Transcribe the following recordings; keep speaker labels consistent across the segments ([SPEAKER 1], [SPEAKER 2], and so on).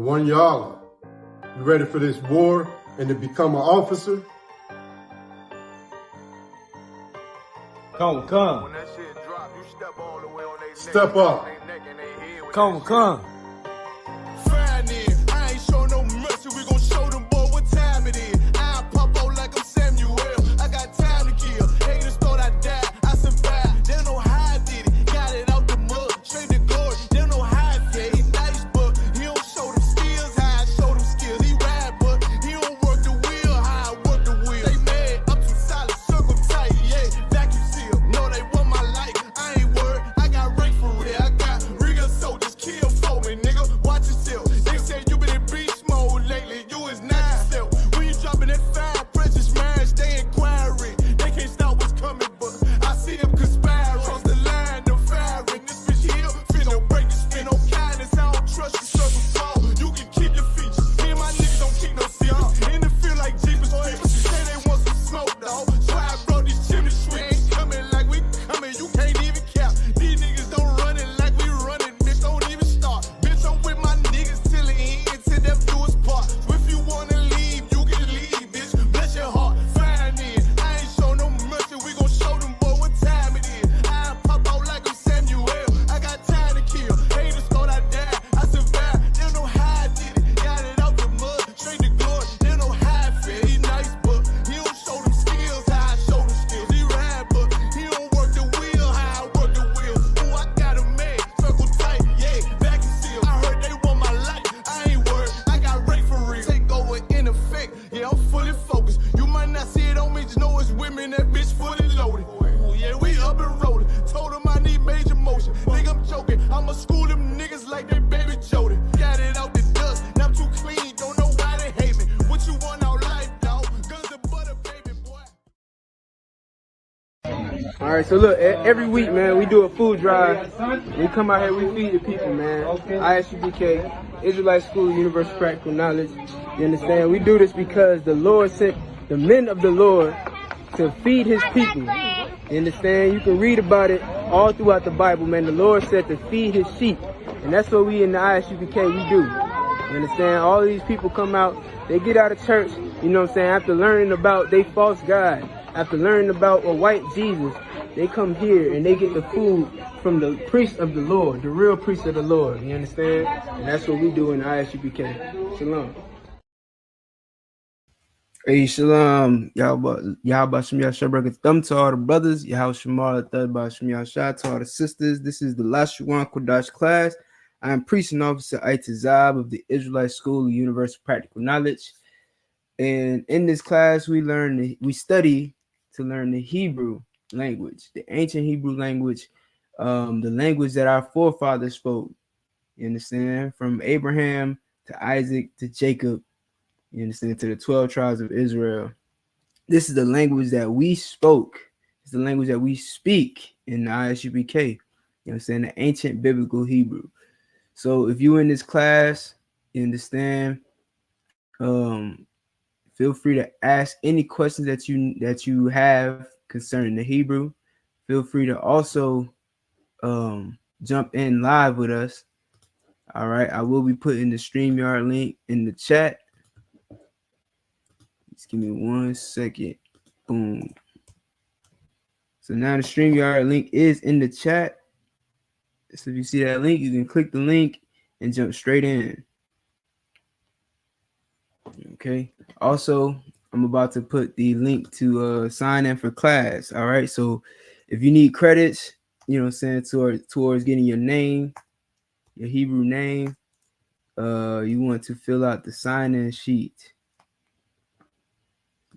[SPEAKER 1] one y'all. You ready for this war and to become an officer?
[SPEAKER 2] Come.
[SPEAKER 3] When that shit drop, you step all the way on they neck.
[SPEAKER 1] Step up.
[SPEAKER 3] They neck and they head with
[SPEAKER 2] Come.
[SPEAKER 4] Fine then, I ain't show no mercy. We gon' show them boy what time it is. I pop out like I'm Samuel. I got time to kill. Haters thought I died, I survived. They don't know how I did it. Got it out the mud, straight to glory. They don't know how I feel. He nice, but he don't show them skills. How I show them skills. He ride, but he don't work the wheel. How I work the wheel. They mad, up too solid, circle tight, yeah. Vacuum seal. No, they want my life. I ain't worried. I got rank for real. I got real soldiers kill for me, nigga. Watch yourself. They said you been in beast mode lately. You is not yourself. When you dropping that fire, precious marriage, they inquiring. They can't stop what's coming, but I see them conspiring. Cross the line, them firing. This bitch here, finna break the spin. No kindness, I don't trust you, circle fall. You can keep your features. Me and my niggas don't keep no secrets. In the field like Jeepers Creepers. Say they want some smoke, dog. So I brought these chimney sweeps. Ain't coming like we coming. You can't even cap. These niggas don't run it like we running. Bitch, don't even start. Bitch, I'm with my niggas till the end, till them do us part. If you wanna leave, you can leave, bitch. Bless your heart. Fine then. I ain't show no mercy. We gon' show them boy what time it is. I pop out like I'm Samuel. I got time to kill. Haters thought I died, I survived. They don't know how I did it. Got it out the mud, straight to glory. They don't know how I feel. He nice, but he don't show them skills. How I show them skills. He ride, but he don't work the wheel. How I work the wheel. Ooh, I got a man, circle tight, yeah. Vacuum seal. I heard they want my life. I ain't worried. I got rank for real. Take over in effect. Yeah, I'm fully focused. You might not see it on me, just know it's women. That bitch fully loaded. Ooh, yeah, we up and rolling. Told them I need major motion. Think I'm joking. I'ma school them niggas like they baby Jody. Got it out the dust. Now I'm too clean. Don't know why they hate me. What you want out life, dog? Guns and butter, baby boy.
[SPEAKER 5] All right, so look, every week, man, we do a food drive. We come out here, we feed the people, man. ISUPK, Israelite School of Universal Practical Knowledge. You understand? We do this because the Lord sent the men of the Lord to feed his people. You understand? You can read about it all throughout the Bible, man. The Lord said to feed his sheep. And that's what we in the ISUPK, we do. You understand? All these people come out, they get out of church, you know what I'm saying, after learning about they false God, after learning about a white Jesus, they come here and they get the food from the priest of the Lord, the real priest of the Lord. You understand? And that's what we do in the ISUPK. Shalom. Hey, shalom. Y'all about Shem Yahshua thumb to all the brothers. Yahweh Shamar Thud by Shem Yahshua to all the sisters. This is the Lashawan Qadash class. I am priest and officer ITAZAB of the Israelite School of Universal Practical Knowledge. And in this class, we study to learn the Hebrew language, the ancient Hebrew language, the language that our forefathers spoke. You understand? From Abraham to Isaac to Jacob. You understand? To the 12 tribes of Israel. This is the language that we spoke. It's the language that we speak in the ISUPK. You understand? The ancient biblical Hebrew. So if you're in this class, you understand, feel free to ask any questions that you have concerning the Hebrew. Feel free to also jump in live with us. All right. I will be putting the StreamYard link in the chat. Just give me 1 second. Boom. So now the StreamYard link is in the chat. So if you see that link, you can click the link and jump straight in. Okay. Also, I'm about to put the link to sign in for class. All right. So if you need credits, you know what I'm saying, towards getting your name, your Hebrew name, you want to fill out the sign-in sheet.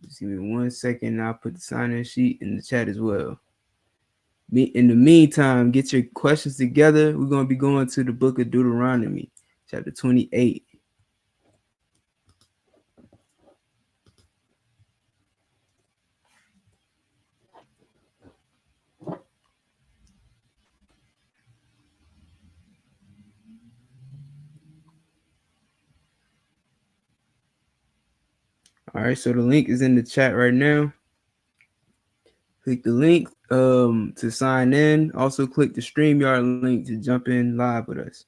[SPEAKER 5] Just give me 1 second, and I'll put the sign-in sheet in the chat as well. In the meantime, get your questions together. We're going to be going to the book of Deuteronomy, chapter 28. All right, so the link is in the chat right now. Click the link to sign in. Also click the StreamYard link to jump in live with us.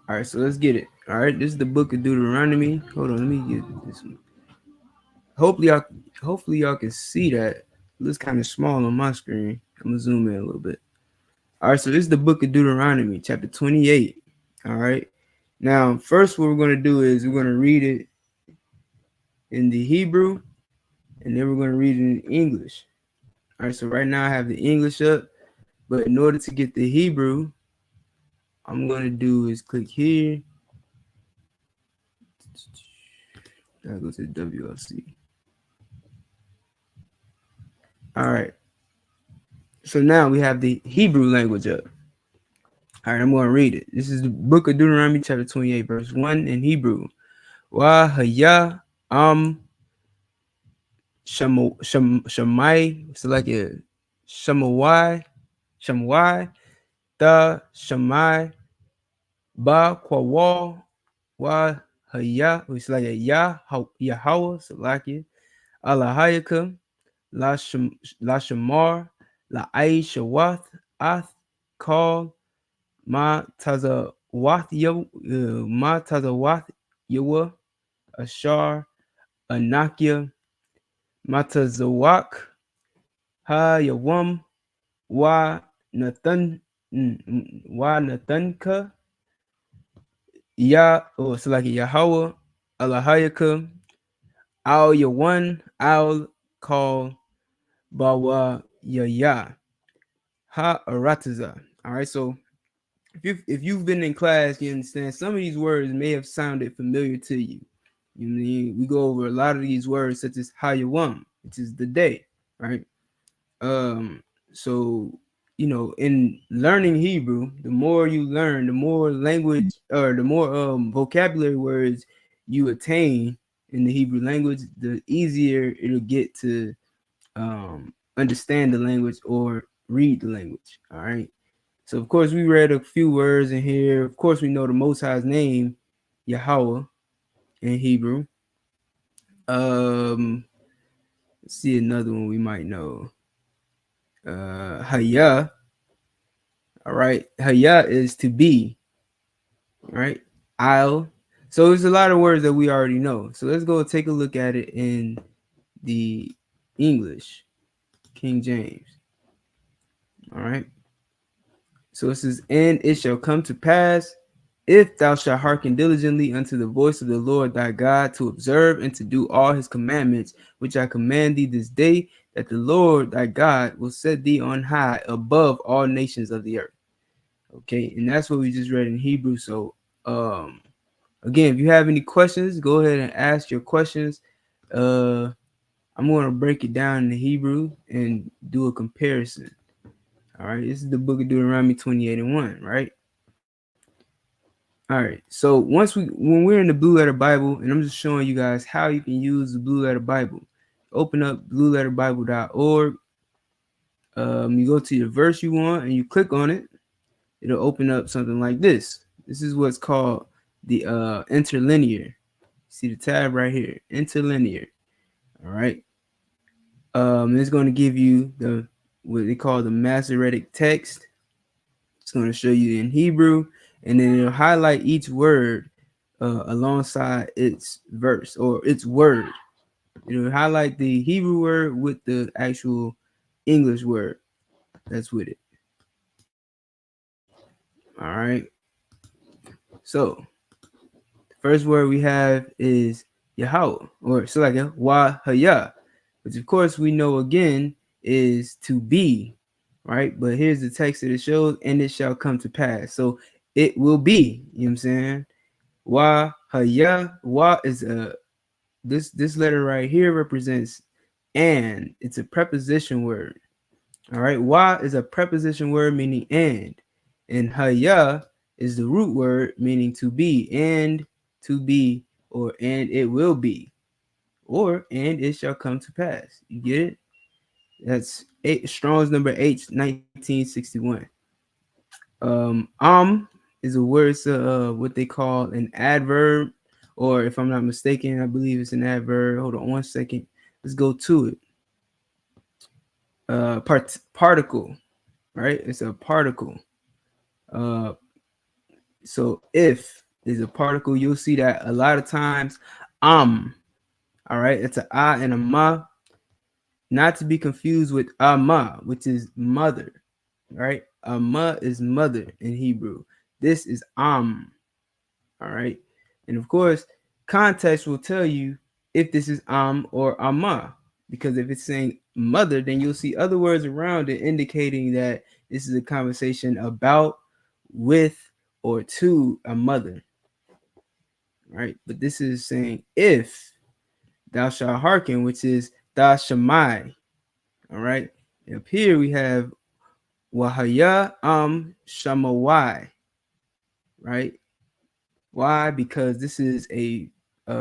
[SPEAKER 5] All right, so let's get it. All right, this is the book of Deuteronomy. Hold on, let me get this one. Hopefully y'all can see that. It looks kind of small on my screen. I'm gonna zoom in a little bit. All right, so this is the book of Deuteronomy, chapter 28. All right. Now, first, what we're gonna do is we're gonna read it in the Hebrew, and then we're gonna read it in English. All right, so right now I have the English up, but in order to get the Hebrew, I'm gonna do is click here. Gotta go to WLC. All right. So now we have the Hebrew language up. All right, I'm going to read it. This is the book of Deuteronomy, chapter 28, verse 1 in Hebrew. Wa haya shamai, so like a shamawai, da shamai, ba kwawa, wa haya, it's like a Yahweh, so like it, Alahayaka, la shamar, la aishawath, ath, call, ma tazawath yawa, ashar, anakia, matazawak, ha yawam, wa nathanka, ya, oh, so like Yahweh, Alahayaka, al yawan, al call, bawa yaya, ha arataza. All right, so if you've been in class, you understand some of these words may have sounded familiar to you. You know, we go over a lot of these words, such as Hayawam, which is the day, right? So you know, in learning Hebrew, the more you learn, the more language or the more vocabulary words you attain in the Hebrew language, the easier it'll get to understand the language or read the language. All right. So of course we read a few words in here. Of course we know the Most High's name, Yahweh, in Hebrew. Let's see another one we might know. Haya. All right. Haya is to be. All right. I'll. So there's a lot of words that we already know. So let's go take a look at it in the English, King James. All right. So it says, and it shall come to pass, if thou shalt hearken diligently unto the voice of the Lord thy God, to observe and to do all his commandments, which I command thee this day, that the Lord thy God will set thee on high above all nations of the earth. Okay, and that's what we just read in Hebrew. So again, if you have any questions, go ahead and ask your questions. I'm going to break it down in Hebrew and do a comparison. All right, this is the book of Deuteronomy 28 and 1, right? All right, so when we're in the Blue Letter Bible, and I'm just showing you guys how you can use the Blue Letter Bible. Open up blueletterbible.org. You go to your verse you want and you click on it. It'll open up something like this. This is what's called the interlinear. See the tab right here, interlinear. All right. It's going to give you what they call the Masoretic text. It's going to show you in Hebrew, and then it'll highlight each word alongside its verse or its word. It'll highlight the Hebrew word with the actual English word that's with it. All right. So the first word we have is Yahweh, or so like Wa Haya, which of course we know again is to be, right? But here's the text that it shows, and it shall come to pass. So it will be, you know what I'm saying? Wa Haya, Wa is this letter right here represents and. It's a preposition word. All right, Wa is a preposition word meaning and Haya is the root word meaning to be, and to be, or and it will be, or and it shall come to pass. You get it? That's Strong's number 8, 1961. Is a word, what they call an adverb, or if I'm not mistaken, I believe it's an adverb. Hold on 1 second. Let's go to it. Particle, right? It's a particle. So if is a particle, you'll see that a lot of times. All right, it's an I and a ma, not to be confused with ama, which is mother. Right, ama is mother in Hebrew. This is All right, and of course, context will tell you if this is or ama, because if it's saying mother, then you'll see other words around it indicating that this is a conversation about, with, or to a mother. Right, but this is saying if thou shalt hearken, which is thou shamai. All right, and up here we have wahaya shamawai. Right, why? Because this is a if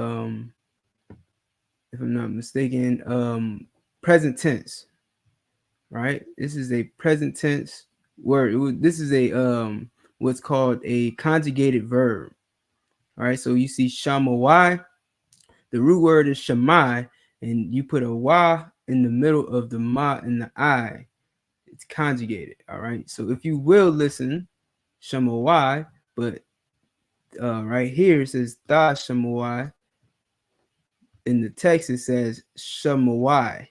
[SPEAKER 5] I'm not mistaken, present tense. Right, this is a present tense word. This is a what's called a conjugated verb. All right, so you see shamawai, the root word is shamai, and you put a wa in the middle of the ma and the I. It's conjugated. All right, so if you will listen, shamawai, but right here it says da shamawai. In the text it says shamawai.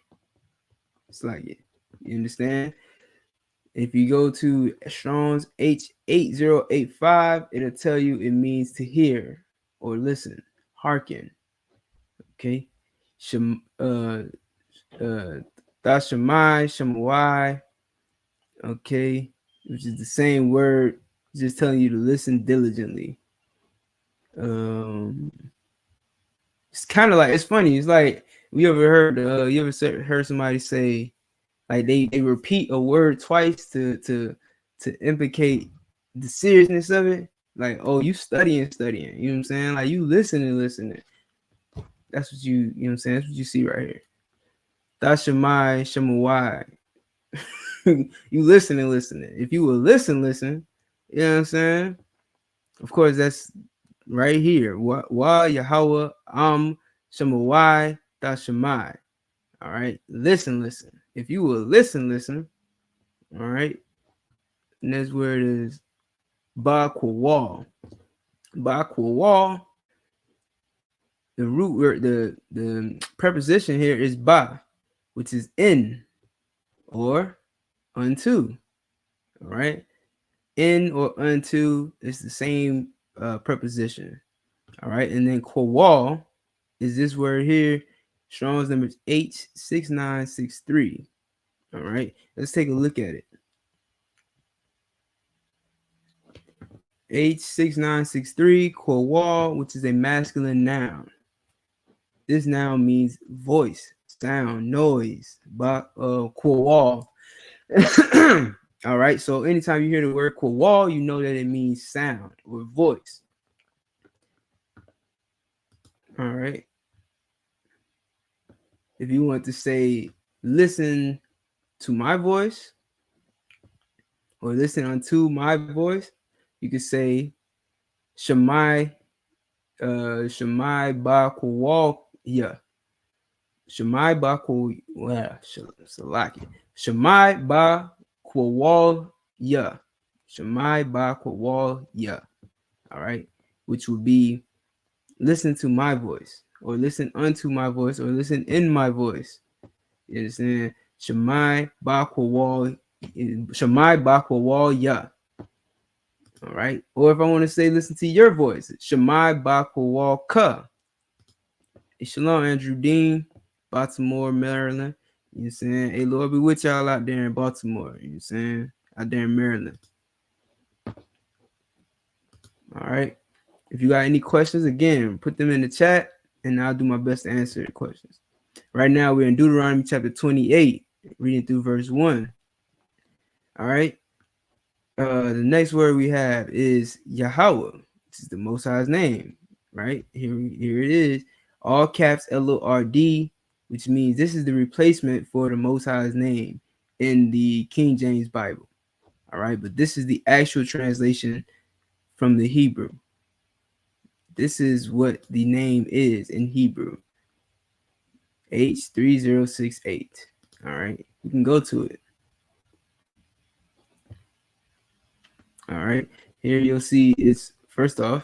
[SPEAKER 5] It's like it. You understand? If you go to Strong's H8085, it'll tell you it means to hear or listen, hearken. Okay, Dashamai, Shamawai. Okay, which is the same word, just telling you to listen diligently. It's kind of like, it's funny. It's like, you ever heard somebody say, like they repeat a word twice to implicate the seriousness of it. Like, oh, you studying. You know what I'm saying? Like, you listening. That's what you know what I'm saying? That's what you see right here. That's Shemai Shemawai. You listening. If you will listen, you know what I'm saying? Of course, that's right here. Wa Yahweh Shemawai Dashemai. All right, listen. If you will listen. All right, and that's where it is. Ba Kwal. The root word, the preposition here is ba, which is in or unto. All right, in or unto is the same preposition. All right, and then kwal is this word here. Strong's number is H6963. All right, let's take a look at it. H6963, kwal, which is a masculine noun. This noun means voice, sound, noise. Kwal. All right, so anytime you hear the word kwal, you know that it means sound or voice. All right. If you want to say, listen to my voice or listen unto my voice, you could say, Shemai ba kwal ya. Shemai ba Salaki. Shemai ba kwal ya. Shemai ba kwal ya. All right, which would be listen to my voice, or listen unto my voice, or listen in my voice. You understand? Shemai ba kwal ya. All right, or if I want to say listen to your voice, Shemai ba kwal ka. Shalom, Andrew Dean, Baltimore, Maryland. You know what I'm saying? Hey, Lord be with y'all out there in Baltimore. You know what I'm saying? Out there in Maryland. All right. If you got any questions, again, put them in the chat and I'll do my best to answer the questions. Right now, we're in Deuteronomy chapter 28, reading through verse 1. All right. The next word we have is Yahweh, which is the Most High's name. Right? Here it is. All caps Lord, which means this is the replacement for the Most High's name in the King James Bible. All right, but this is the actual translation from the Hebrew. This is what the name is in Hebrew. H3068. All right, we can go to it. All right, here you'll see it's first off,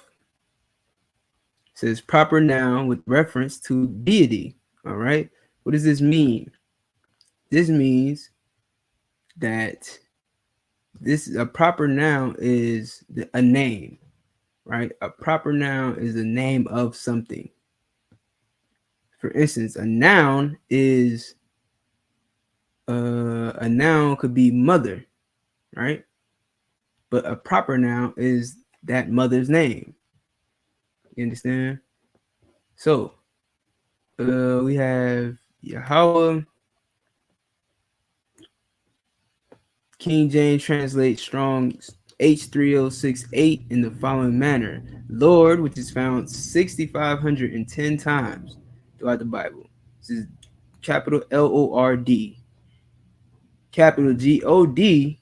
[SPEAKER 5] it says proper noun with reference to deity. All right. What does this mean? This means that a proper noun is a name, right? A proper noun is a name of something. For instance, a noun could be mother, right? But a proper noun is that mother's name. You understand? So we have Yahweh. King James translates Strong's H3068 in the following manner: Lord, which is found 6,510 times throughout the Bible. This is capital Lord, capital God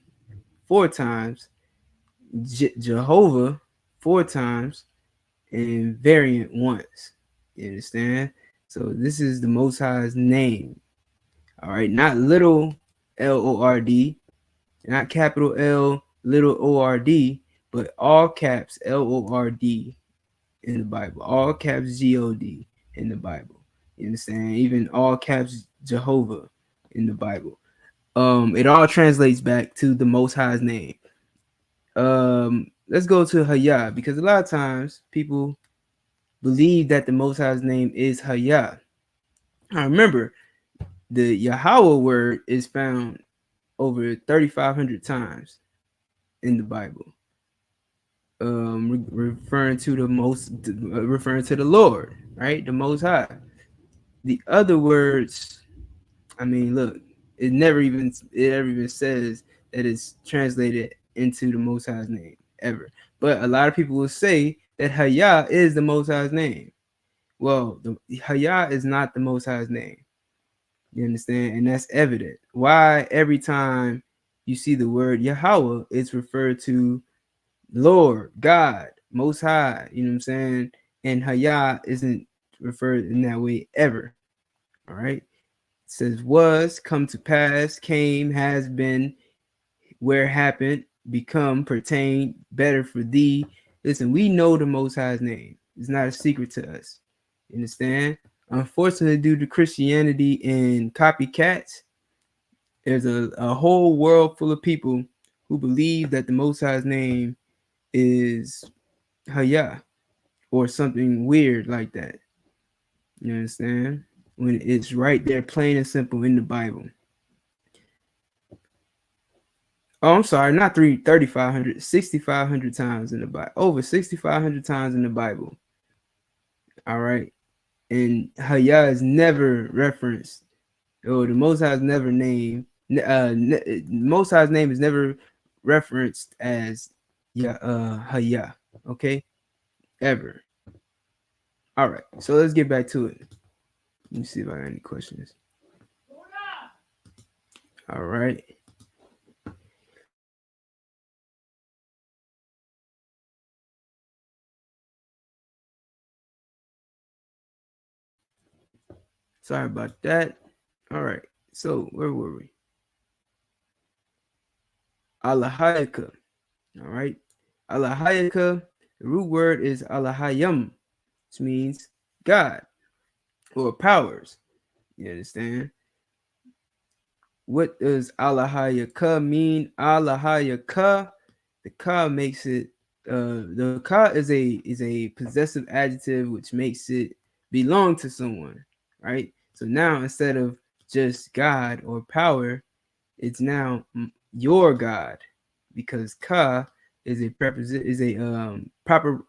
[SPEAKER 5] 4 times, Jehovah 4 times, and variant once. You understand? So this is the Most High's name. All right, not little Lord, not capital L, little ORD, but all caps LORD in the Bible, all caps GOD in the Bible. You understand? Even all caps Jehovah in the Bible. It all translates back to the Most High's name. Let's go to Hayah, because a lot of times people believe that the Most High's name is Hayah. I remember the Yahweh word is found over 3,500 times in the Bible, referring to the Lord, right? The Most High. The other words, I mean, look, it never even says that it's translated into the Most High's name ever. But a lot of people will say that Hayah is the Most High's name. Well, the Hayah is not the Most High's name. You understand? And that's evident. Why every time you see the word Yahweh, it's referred to Lord, God, Most High, you know what I'm saying? And Hayah isn't referred in that way ever. All right. It says was, come to pass, came, has been, where happened, become, pertain, better for thee. Listen, we know the Most High's name. It's not a secret to us. You understand? Unfortunately, due to Christianity and copycats, there's a whole world full of people who believe that the Most High's name is Hayah or something weird like that. You understand? When it's right there, plain and simple in the Bible. Oh, I'm sorry, not 3,500, 6,500 times in the Bible. Over 6,500 times in the Bible. All right. And Hayah is never referenced, or the Most High's never named. Most High's name is never referenced as Hayah. Okay, ever. All right, so let's get back to it. Let me see if I got any questions. All right. Sorry about that. All right. So where were we? Allahayaka. All right. Allahayaka. The root word is Allahayam, which means God or powers. You understand? What does Allahayaka mean? Allahayaka. The ka makes it. The ka is a possessive adjective which makes it belong to someone, right? So now instead of just God or power, it's now your God, because ka is a preposition, is a proper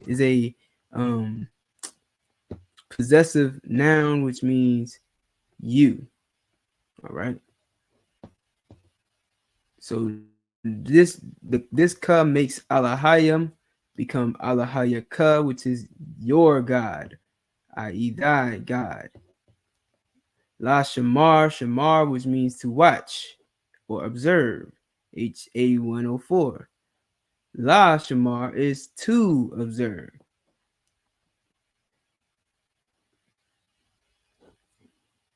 [SPEAKER 5] is a possessive noun, which means you. All right. So this ka makes Allahayam become Allahayaka, which is your God, i.e. thy God. Shamar, which means to watch or observe, H8104. La Shamar is to observe.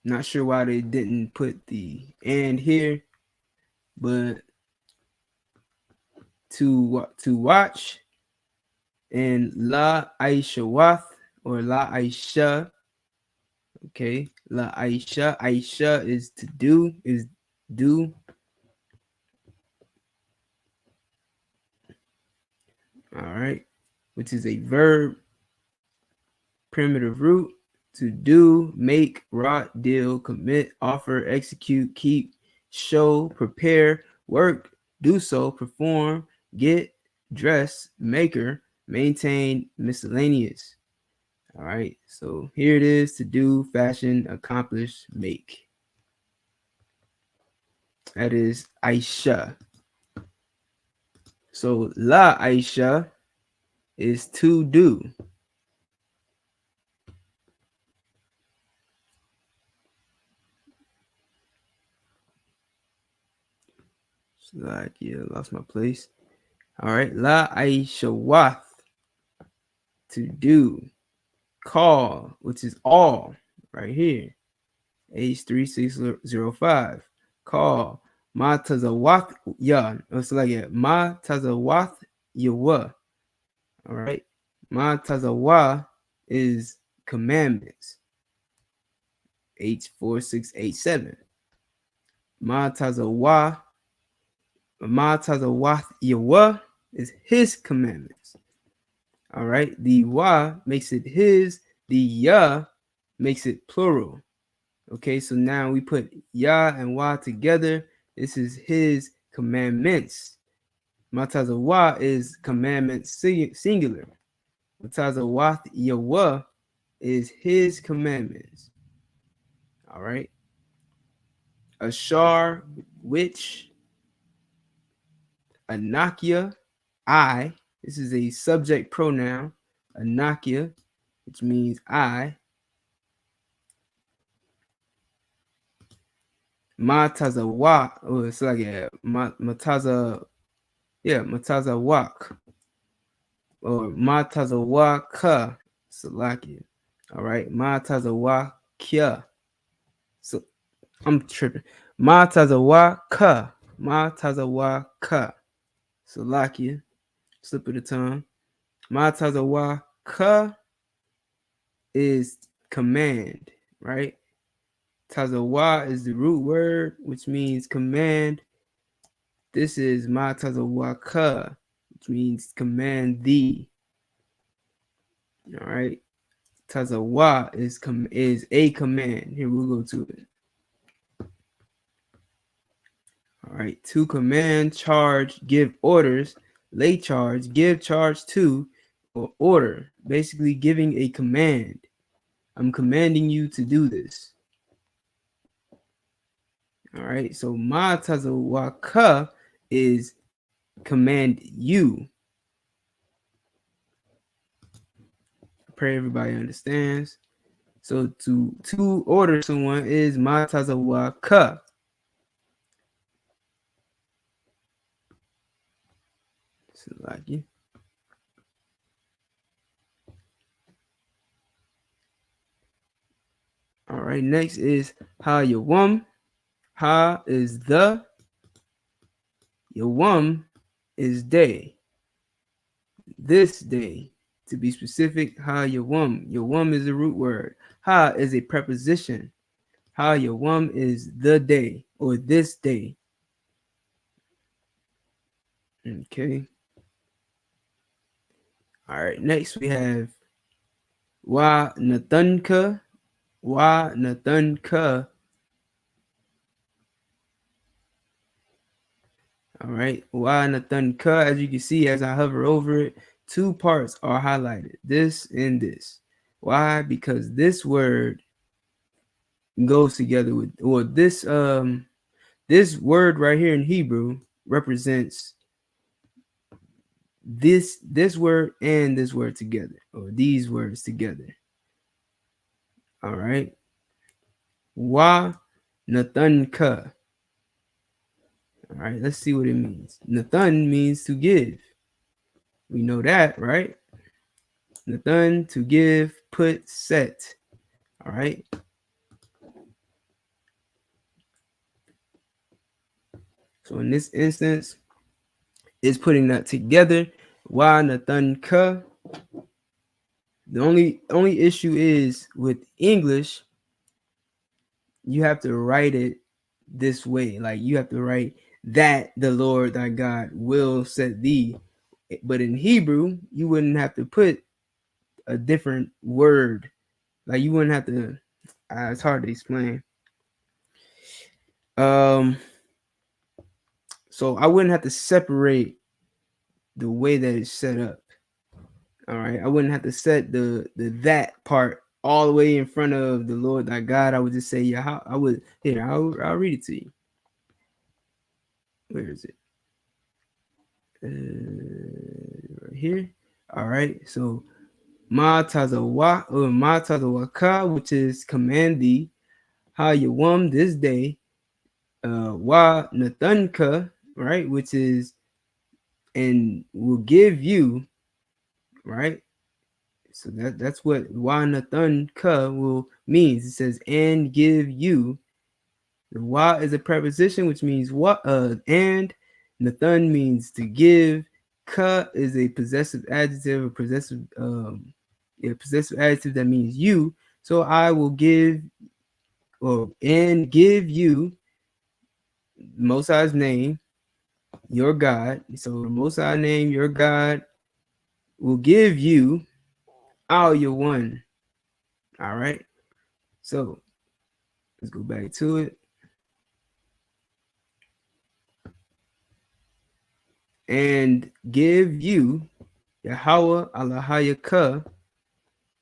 [SPEAKER 5] Not sure why they didn't put the and here, but to watch And La Aishawath or La Aisha. Okay, La Aisha. Aisha is to do, is do. All right, which is a verb, primitive root, to do, make, write, deal, commit, offer, execute, keep, show, prepare, work, do so, perform, get, dress, maker, maintain, miscellaneous. All right, so here it is: to do, fashion, accomplish, make. That is Aisha. So La Aisha is to do. So like, yeah, lost my place. All right, La Aisha Wath, to do. Call, which is all, right here. H3605. Call. Ma Tazawath Ya. It's like Ma Tazawath Yawa. All right. Ma Tazawa is commandments. H4687. Ma Tazawath Yawa is his commandments. All right. The wa makes it his. The ya makes it plural. Okay, so now we put ya and wa together. This is his commandments. Matazawa is commandments singular. Matazawath yawa is his commandments. All right. Ashar, which. Anakia, I. This is a subject pronoun. Anakia, which means I. Matazawa, oh, it's like Matazawak, or Matazawaka, Salakia. All right, Matazawakya. So I'm tripping. Matazawaka, Salakia. Slip of the tongue. Matazawaka is command, right? Tazawa is the root word, which means command. This is Ma Tazawaka, which means command thee. All right. Tazawa is a command. Here we'll go to it. All right. To command, charge, give orders, lay charge, give charge to, or order. Basically giving a command. I'm commanding you to do this. All right, so Ma Tazawaka is command you. I pray everybody understands. So to order someone is Ma Tazawaka. So like you. All right, next is Ha Yawam. Ha is the. Yawam is day. This day. To be specific, Ha Yawam. Yawam is a root word. Ha is a preposition. Ha Yawam is the day or this day. Okay. All right. Next we have Wa Nathunka. Wa Nathunka. All right. Wa Nathunka. As you can see, as I hover over it, two parts are highlighted. This and this. Why? Because this word goes together with, or this this word right here in Hebrew represents this word and this word together, or these words together. All right. Wa Nathunka. All right, let's see what it means. Nathun means to give. We know that, right? Nathun, to give, put, set. All right. So in this instance, it's putting that together. Wa Nathunka The only issue is with English, you have to write it this way. Like you have to write that the Lord thy God will set thee. But in Hebrew, you wouldn't have to put a different word. Like you wouldn't have to. It's hard to explain. So I wouldn't have to separate the way that it's set up. All right, I wouldn't have to set the that part all the way in front of the Lord thy God. I would just say, yeah, I would here. I'll read it to you. Where is it? Right here. All right. So ma tazawa or ma tazawaka, which is command thee, ha yawam this day, wa nathunka, right, which is and will give you, right. So that's what wa nathunka will means. It says and give you. The wa is a preposition which means what and nathun means to give. Ka is a possessive adjective, a possessive possessive adjective that means you. So I will give or and give you Most High's name, your God. So the Most High name, your God, will give you all your one. All right. So let's go back to it. And give you Yahweh Allahayaka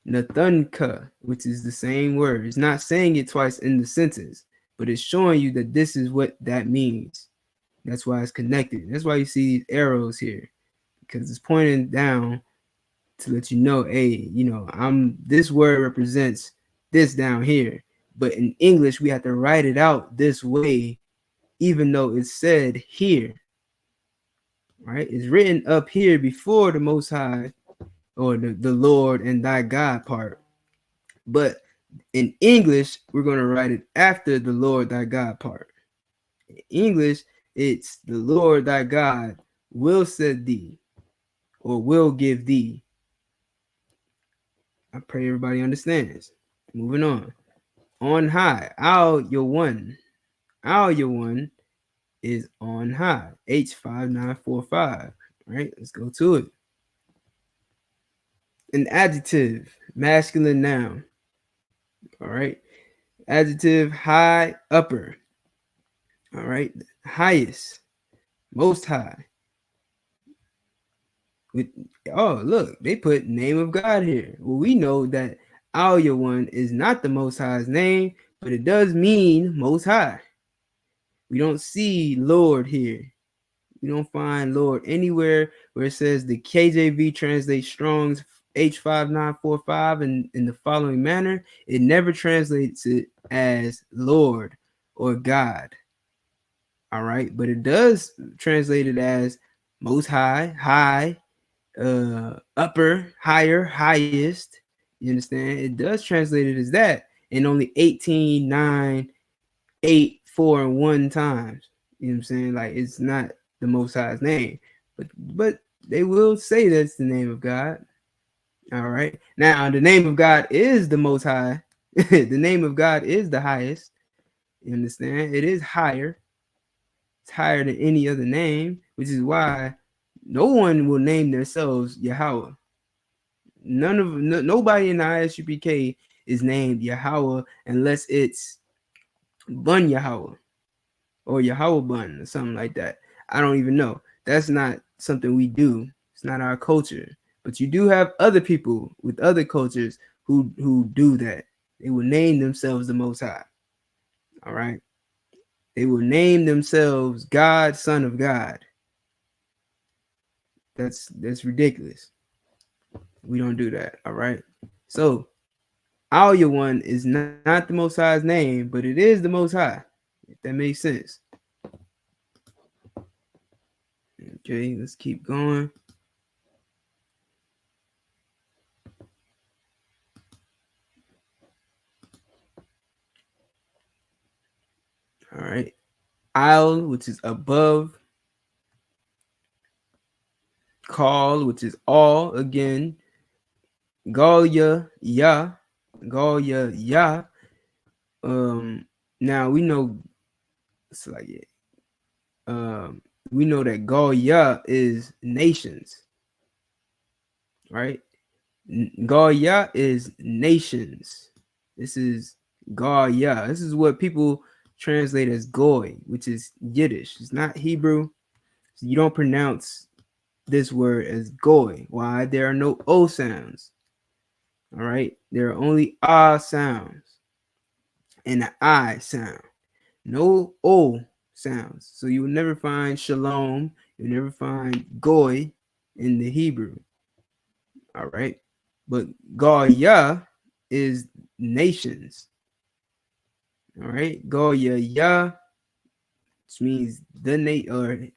[SPEAKER 5] Nathunka, which is the same word. It's not saying it twice in the sentence, but it's showing you that this is what that means. That's why it's connected. That's why you see these arrows here, because it's pointing down to let you know, hey, this word represents this down here. But in English, we have to write it out this way, even though it's said here. Right? It's written up here before the Most High or the Lord and thy God part. But in English, we're going to write it after the Lord thy God part. In English, it's the Lord thy God will set thee or will give thee. I pray everybody understands. Moving on. On high. Al your one is on high. H5945. Right? Let's go to it. An adjective, masculine noun. All right. Adjective, high, upper. All right. Highest, most high. Look, they put name of God here. Well, we know that Al Yawan is not the Most High's name, but it does mean Most High. We don't see Lord here. We don't find Lord anywhere where it says the KJV translates Strong's H5945 in the following manner. It never translates it as Lord or God. All right, but it does translate it as Most High, high, upper, higher, highest. You understand? It does translate it as that, and only 18, 9, 8, 4, and 1 times. You know what I'm saying? Like it's not the Most High's name, but they will say that's the name of God. All right. Now the name of God is the Most High. The name of God is the highest. You understand? It is higher. It's higher than any other name, which is why no one will name themselves Yahweh. Nobody in the ISUPK is named Yahweh unless it's Bun Yahweh or Yahweh Bun or something like that. I don't even know. That's not something we do. It's not our culture. But you do have other people with other cultures who do that. They will name themselves the Most High. All right. They will name themselves God, Son of God. That's ridiculous. We don't do that. All right. So Al Yawan is not the Most High's name, but it is the Most High. If that makes sense. Okay, let's keep going. All right. Al, which is above. Call, which is all, again, Goya, ya, Goya, ya. Now we know it's like it. We know that Goya is nations, right? Goya is nations. This is Goya. This is what people translate as Goy, which is Yiddish. It's not Hebrew. So you don't pronounce this word as Goy. Why? There are no O sounds. All right. There are only ah sounds and an I sound. No O sounds. So you will never find shalom. You'll never find Goy in the Hebrew. All right. But Goya is nations. All right. Goya, which means the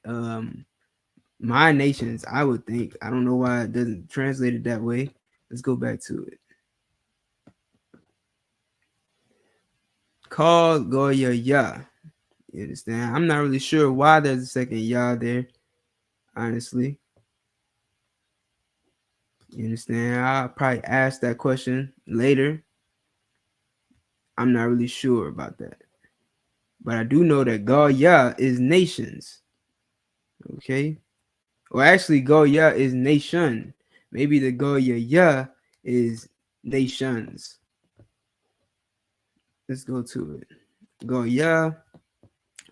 [SPEAKER 5] my nations, I would think. I don't know why it doesn't translate it that way. Let's go back to it. Called Goya, You understand? I'm not really sure why there's a second ya there, honestly. You understand? I'll probably ask that question later. I'm not really sure about that. But I do know that Goya is nations. Okay. Or actually, Goya is nation. Maybe the Goya is nations. Let's go to it. Goya.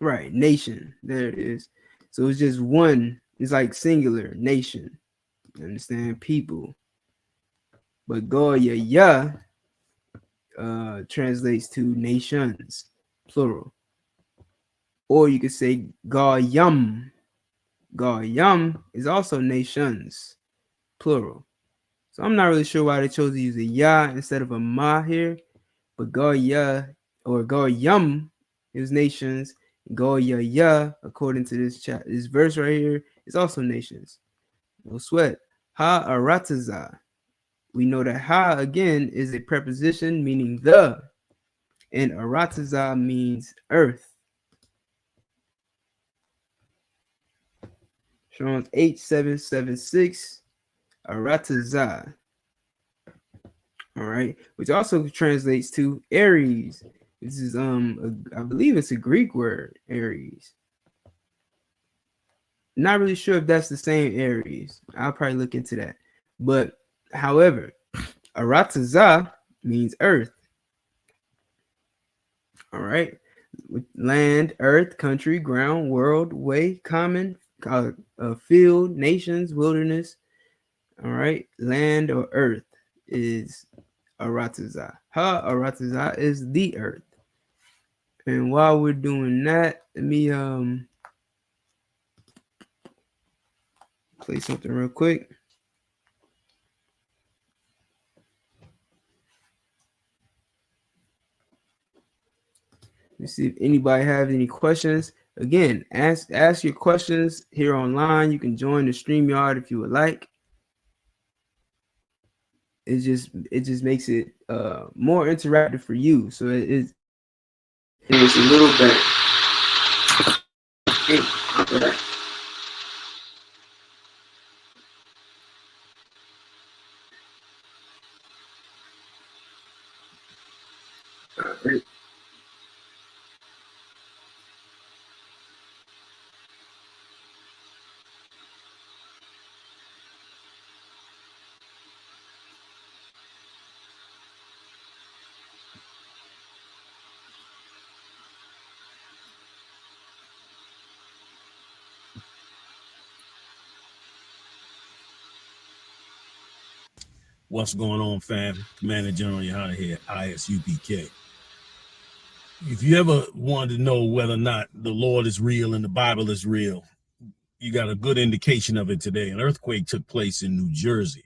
[SPEAKER 5] Right. Nation. There it is. So it's just one. It's like singular nation. You understand? People. But Goya translates to nations, plural. Or you could say Goyam. Goyam is also nations, plural. So I'm not really sure why they chose to use a ya instead of a ma here. But Goya or Goyam is nations. Goya, according to this verse right here, is also nations. No sweat. Ha arataza. We know that ha again is a preposition meaning the, and arataza means earth. Strong's 8776, arataza. All right, which also translates to Aries. This is I believe it's a Greek word, Aries. Not really sure if that's the same Aries. I'll probably look into that. But however, arataza means earth. All right, land, earth, country, ground, world, way, common, field, nations, wilderness. All right, land or earth is arataza. Ha arataza is the earth. And while we're doing that, let me play something real quick. Let's see if anybody has any questions. Again, ask your questions here online. You can join the StreamYard if you would like. It just makes it more interactive for you. So it's a little better. Okay. Right.
[SPEAKER 6] What's going on, fam? Commander General Yohana here, Isupk. If you ever wanted to know whether or not the Lord is real and the Bible is real, you got a good indication of it today. An earthquake took place in New Jersey,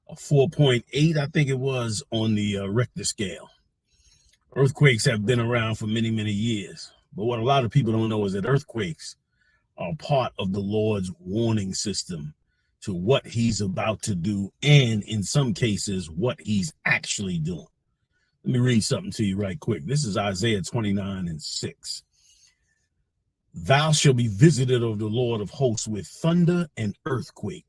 [SPEAKER 6] a 4.8, I think it was, on the Richter scale. Earthquakes have been around for many, many years. But what a lot of people don't know is that earthquakes are part of the Lord's warning system to what he's about to do, and in some cases, what he's actually doing. Let me read something to you right quick. This is Isaiah 29:6. Thou shalt be visited of the Lord of hosts with thunder and earthquake.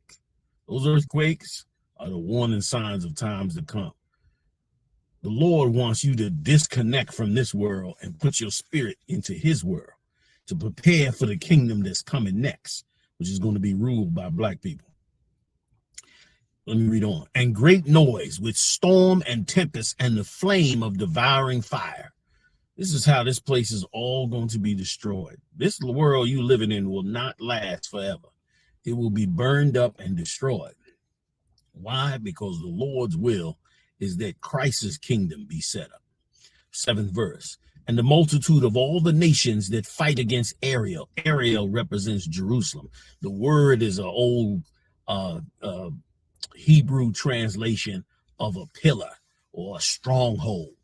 [SPEAKER 6] Those earthquakes are the warning signs of times to come. The Lord wants you to disconnect from this world and put your spirit into his world to prepare for the kingdom that's coming next, which is going to be ruled by black people. Let me read on. And great noise with storm and tempest and the flame of devouring fire. This is how this place is all going to be destroyed. This world you living in will not last forever. It will be burned up and destroyed. Why? Because the Lord's will is that Christ's kingdom be set up. 7th verse. And the multitude of all the nations that fight against Ariel. Ariel represents Jerusalem. The word is an old Hebrew translation of a pillar or a stronghold.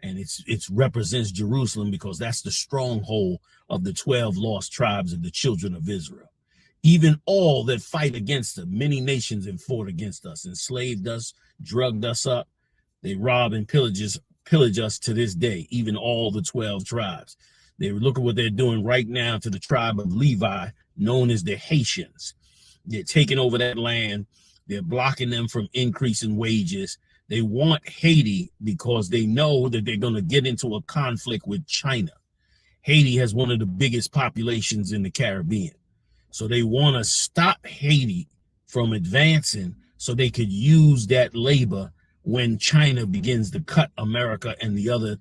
[SPEAKER 6] And it represents Jerusalem because that's the stronghold of the 12 lost tribes of the children of Israel. Even all that fight against them, many nations have fought against us, enslaved us, drugged us up. They rob and pillage us to this day, even all the 12 tribes. They look at what they're doing right now to the tribe of Levi, known as the Haitians. They're taking over that land. They're blocking them from increasing wages. They want Haiti because they know that they're going to get into a conflict with China. Haiti has one of the biggest populations in the Caribbean. So they want to stop Haiti from advancing so they could use that labor when China begins to cut America and the other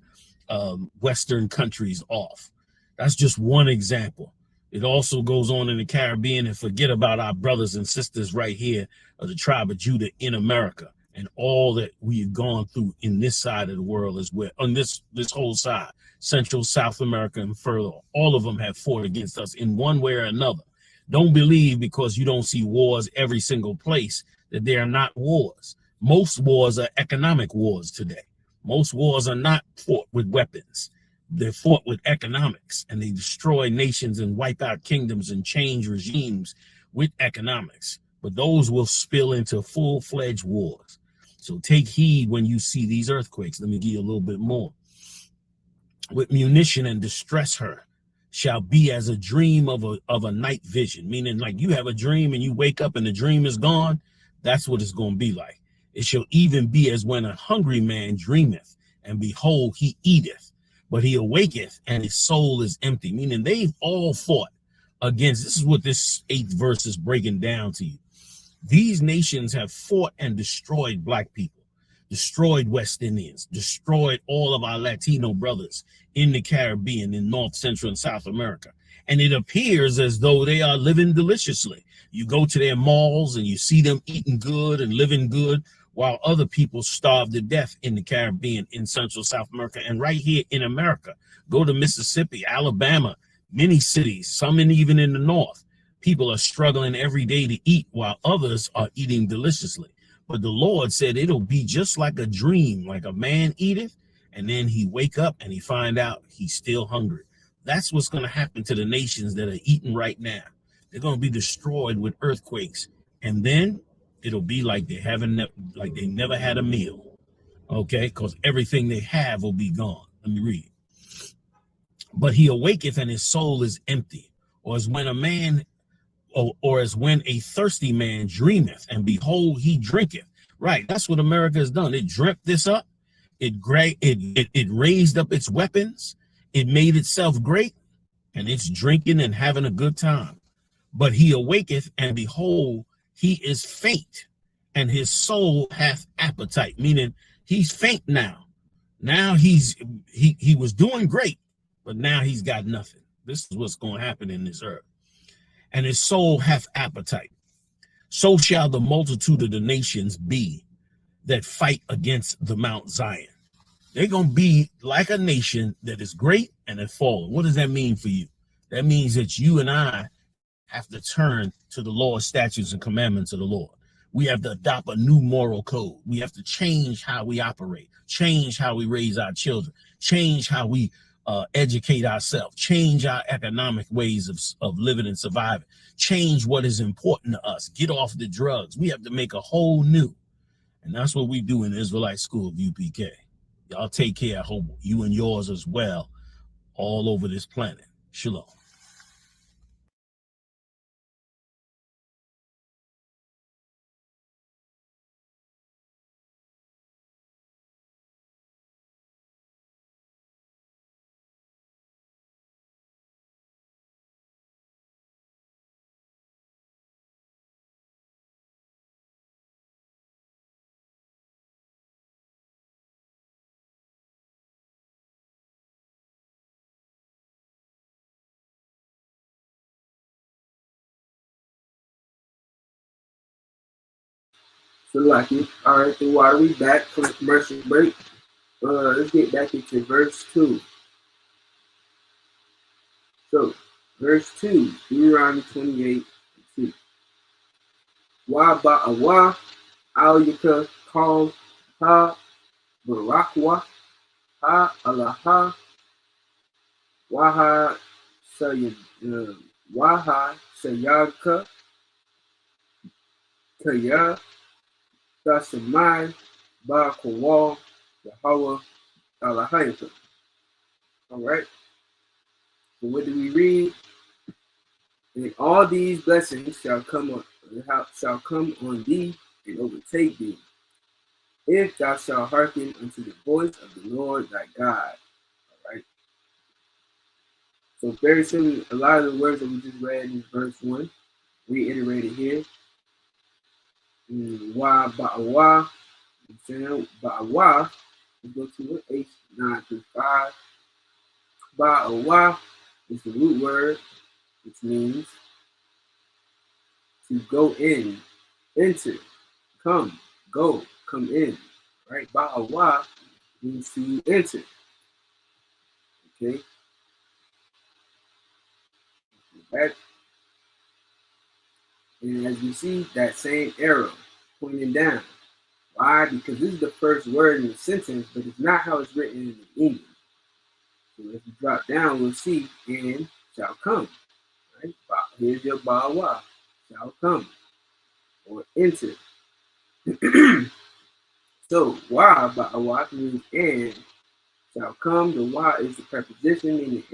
[SPEAKER 6] Western countries off. That's just one example. It also goes on in the Caribbean, and forget about our brothers and sisters right here of the tribe of Judah in America and all that we've gone through in this side of the world as well, on this whole side, Central, South America, and further. All of them have fought against us in one way or another. Don't believe because you don't see wars every single place that they are not wars. Most wars are economic wars today. Most wars are not fought with weapons. They're fought with economics, and they destroy nations and wipe out kingdoms and change regimes with economics. But those will spill into full-fledged wars. So take heed when you see these earthquakes. Let me give you a little bit more. With munition and distress her shall be as a dream of a night vision, meaning like you have a dream and you wake up and the dream is gone. That's what it's going to be like. It shall even be as when a hungry man dreameth, and behold, he eateth, but he awaketh and his soul is empty, meaning they've all fought against. This is what this 8th verse is breaking down to you. These nations have fought and destroyed black people, destroyed West Indians, destroyed all of our Latino brothers in the Caribbean, in North, Central, and South America. And it appears as though they are living deliciously. You go to their malls and you see them eating good and living good, while other people starve to death in the Caribbean, in Central, South America, and right here in America. Go to Mississippi, Alabama, many cities, some even in the North. People are struggling every day to eat while others are eating deliciously. But the Lord said it'll be just like a dream, like a man eateth, and then he wake up and he find out he's still hungry. That's what's going to happen to the nations that are eating right now. They're going to be destroyed with earthquakes, and then it'll be like they never had a meal. Okay, because everything they have will be gone. Let me read. But he awaketh and his soul is empty, or as when a man, or as when a thirsty man dreameth, and behold, he drinketh. Right, that's what America has done. It dreamt this up. It raised up its weapons. It made itself great, and it's drinking and having a good time. But he awaketh, and behold, he is faint, and his soul hath appetite, meaning he's faint now. Now he was doing great, but now he's got nothing. This is what's going to happen in this earth. And his soul hath appetite. So shall the multitude of the nations be that fight against the Mount Zion. They're going to be like a nation that is great and have fallen. What does that mean for you? That means that you and I have to turn to the law, statutes, and commandments of the Lord. We have to adopt a new moral code. We have to change how we operate, change how we raise our children, change how we educate ourselves, change our economic ways of living and surviving, change what is important to us, get off the drugs. We have to make a whole new. And that's what we do in the Israelite School of UPK. Y'all take care. I hope you and yours as well, all over this planet. Shalom.
[SPEAKER 5] So lucky. All right, the water, we back from the commercial break. Let's get back into verse 2. So, verse 2, Deuteronomy 28:2. Wa ba'awa al yaka kal ha barakwa ha alaha waha sayaka kaya dasamai ba kawal Yahweh alahayaka. All right. So what do we read? And all these blessings shall come on thee and overtake thee, if thou shalt hearken unto the voice of the Lord thy God. All right. So very similar, a lot of the words that we just read in verse 1, reiterated here. Wa ba'awa, ba'awa, we go to it, H9-5. Ba'awa is the root word, which means to go in, enter, come, go, come in. Right? Ba'awa means to enter. Okay? That, and as you see, that same arrow pointing down. Why? Because this is the first word in the sentence, but it's not how it's written in the English. So if you drop down, we'll see, and shall come. Right? Here's your ba'awa, shall come, or enter. So, wa ba'awa means and shall come. The wa is the preposition meaning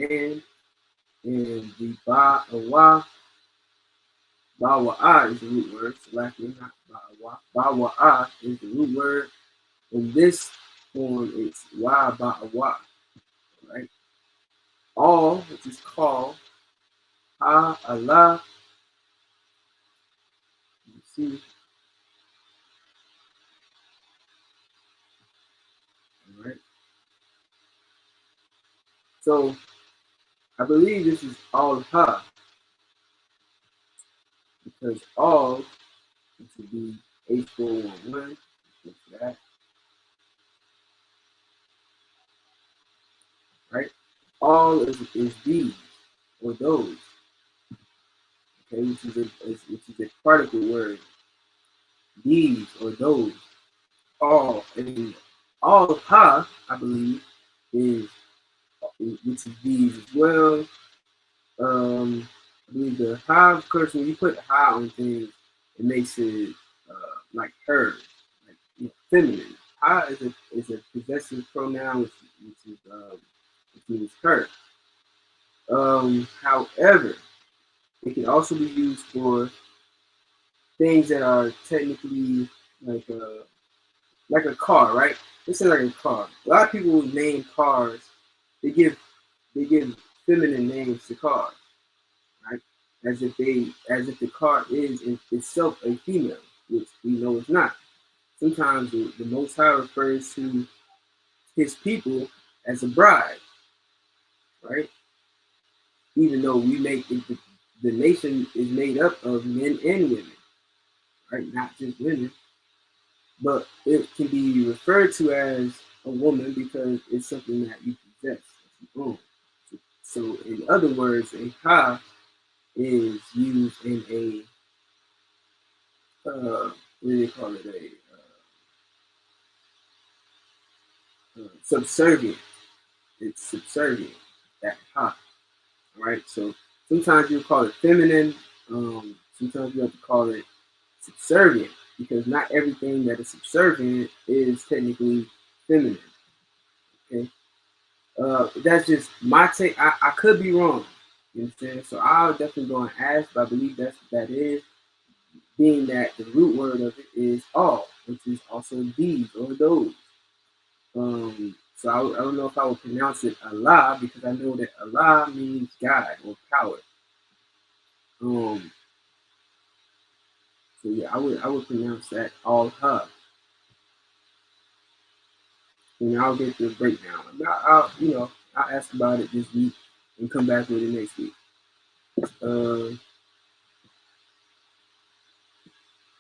[SPEAKER 5] and the ba'awa is the root word. So likely not ba'awa. Ba'awa is the root word. In this form, it's wa ba'awa. Right? All, which is called ha Allah. You see. All right. So I believe this is all ha, because all would be H411. That. Right? All is these or those. Okay, which is a particle word. These or those. All, and all ha, I believe, is which is these as well. I believe the ha, of course, when you put ha on things, it makes it like her, like, you know, feminine. Ha is a possessive pronoun, which means her. However, it can also be used for things that are technically like a car, right? Let's say like a car. A lot of people name cars. They give feminine names to cars, right? As if the car is in itself a female, which we know it's not. Sometimes the Most High refers to his people as a bride, right? Even though we make it, the nation is made up of men and women, right? Not just women, but it can be referred to as a woman because it's something that you possess, that you own. So, in other words, a ha is used in a what do they call it? Subservient. It's subservient. That ha. All right. So sometimes you call it feminine. Sometimes you have to call it subservient because not everything that is subservient is technically feminine. Okay. That's just my take. I could be wrong. You understand? So I'll definitely go and ask, but I believe that is, being that the root word of it is all, which is also these or those. So I don't know if I would pronounce it Allah because I know that Allah means God or power. So yeah, I would pronounce that all ha. And I'll get the breakdown. I'll ask about it this week and come back with it next week.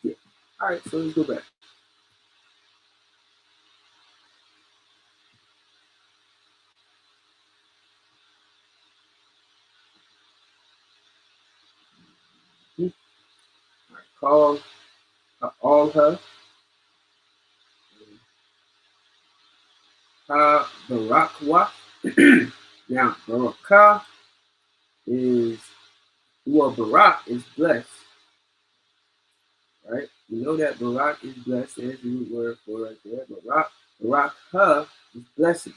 [SPEAKER 5] Yeah. All right, so let's go back. call all her. Barakwa. Now, Barakah is, well, Barak is blessed, right? You know that Barak is blessed. There's the root word for right there. Barakah is blessing,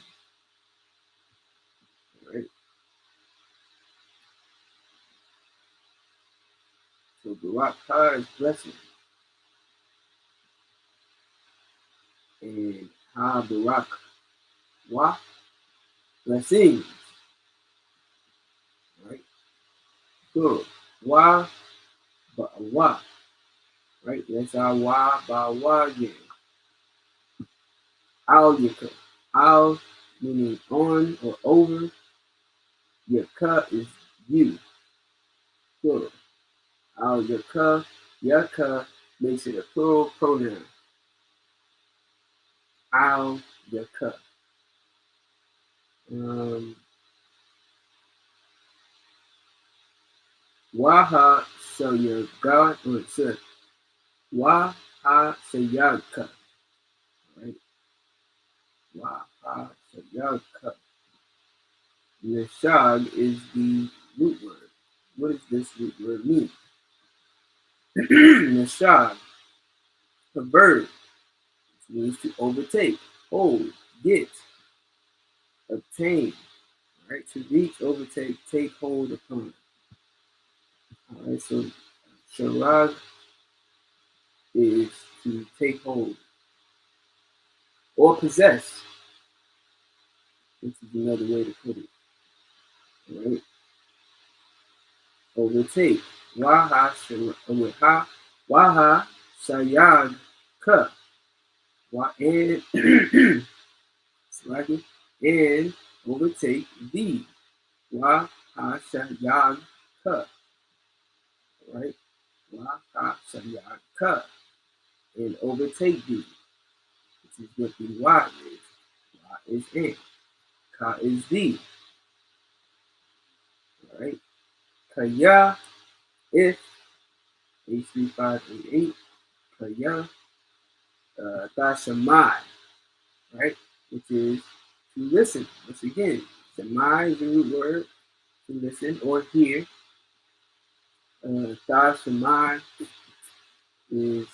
[SPEAKER 5] right? So Barakah is blessing. And Barakwa, blessings, right? Good. Wa, Wa, right? That's our Wa, Ba, Wa again. Al Yaka. Al meaning on or over. Yaka is you. Plural. Al Yaka. Yaka makes it a plural pronoun. Al Yaka. Waha Sayaga. Oh, it says Waha Sayaka. Right? Waha Sayaka. Nashag is the root word. What does this root word mean? Nashag, a verb, which means to overtake, hold, get, obtain, right? To reach, overtake, take hold upon. All right, so sharag is to take hold or possess, which is another way to put it. All right, overtake. Waha shayag ka. And slacking and overtake thee. Wa ha shayag ka. Right? Wa ha shayag ka. And overtake thee. Which is what the wa is. Wa is and. Ka is thee. Alright? Kaya if H3588. Kaya Tashamai. Right? Which is to listen. Once again, Shamai is the root word, to listen or hear. Tashamai is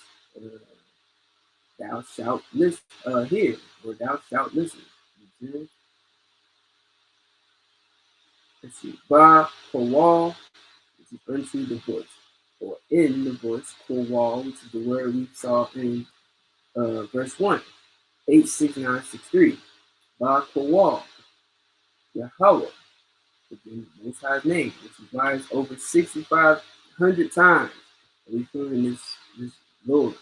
[SPEAKER 5] thou shalt listen, hear, or thou shalt listen. Okay. Let's see. Ba Kowal, which is unto the voice, or in the voice. Kowal, which is the word we saw in verse 1, 86963. Ba Kowal, Yahweh, the Most High's name, which is why it's over 6,500 times that we find this Lord.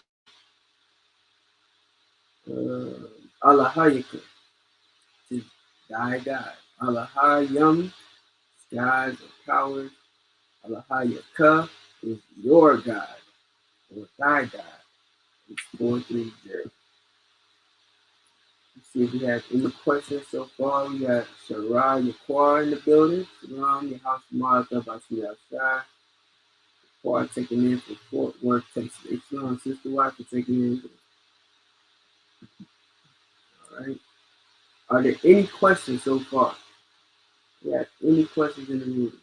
[SPEAKER 5] Allahayaka, to thy God. Allahayam, skies or powers. Allahayaka is your God, or thy God. It's 430. Let's see if we have any questions so far. We got Sharai Yaquar in the building. Shalom, your house marked up. I see outside. Yaquar taking in for Fort Worth, Texas. Shalom, Sister Wife, for taking in. All right. Are there any questions so far? We have any questions in the room?